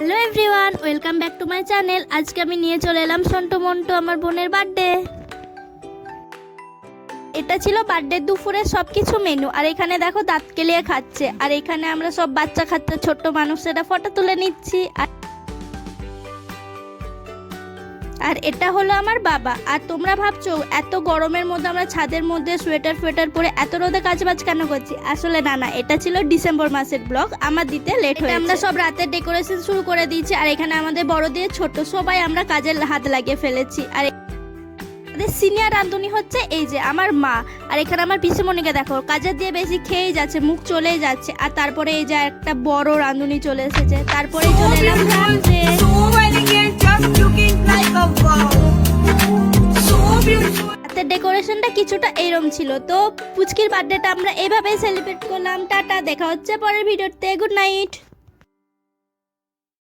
Hello everyone, welcome back to my channel. আজকে আমি নিয়ে চলে এলাম সন্টু মন্টু, আমার বোনের বার্থডে। এটা ছিল বার্থডে দুপুরে সব কিছু মেনু। আর এখানে দেখো দাঁত কেলিয়ে খাচ্ছে, আর এখানে আমরা সব বাচ্চা খাচ্ছে, ছোট্ট মানুষেরা ফটো তুলে নিচ্ছি। আর এটা হলো আমার বাবা। আর তোমরা ভাবছো এত গরমের মধ্যে আমরা ছাদের মধ্যে সোয়েটার পরে এত রোদে কাজবাজ কেন করছি? আসলে না, এটা ছিল ডিসেম্বর মাসের ব্লগ, আমার দিতে লেট হয়েছে। আমরা সব রাতের ডেকোরেশন শুরু করে দিয়েছি। আর এখানে আমাদের বড় দিয়ে ছোট সবাই আমরা কাজের হাত লাগিয়ে ফেলেছি। আর আমাদের সিনিয়র রাঁধুনি হচ্ছে এই যে আমার মা। আর এখানে আমার পিসিমণিকে দেখো, কাজের দিয়ে বেশি খেয়েই যাচ্ছে, মুখ চলেই যাচ্ছে। আর তারপরে এই যে একটা বড় রাঁধুনি চলে এসেছে। তারপরে চলে এলাম রাঁধতে। রাতের ডেকোরেশনটা কিছুটা এরম ছিল। তো পুচকির বার্থডেটা আমরা এভাবেই সেলিব্রেট করলাম। টাটা, দেখা হচ্ছে পরের ভিডিওতে। Good night.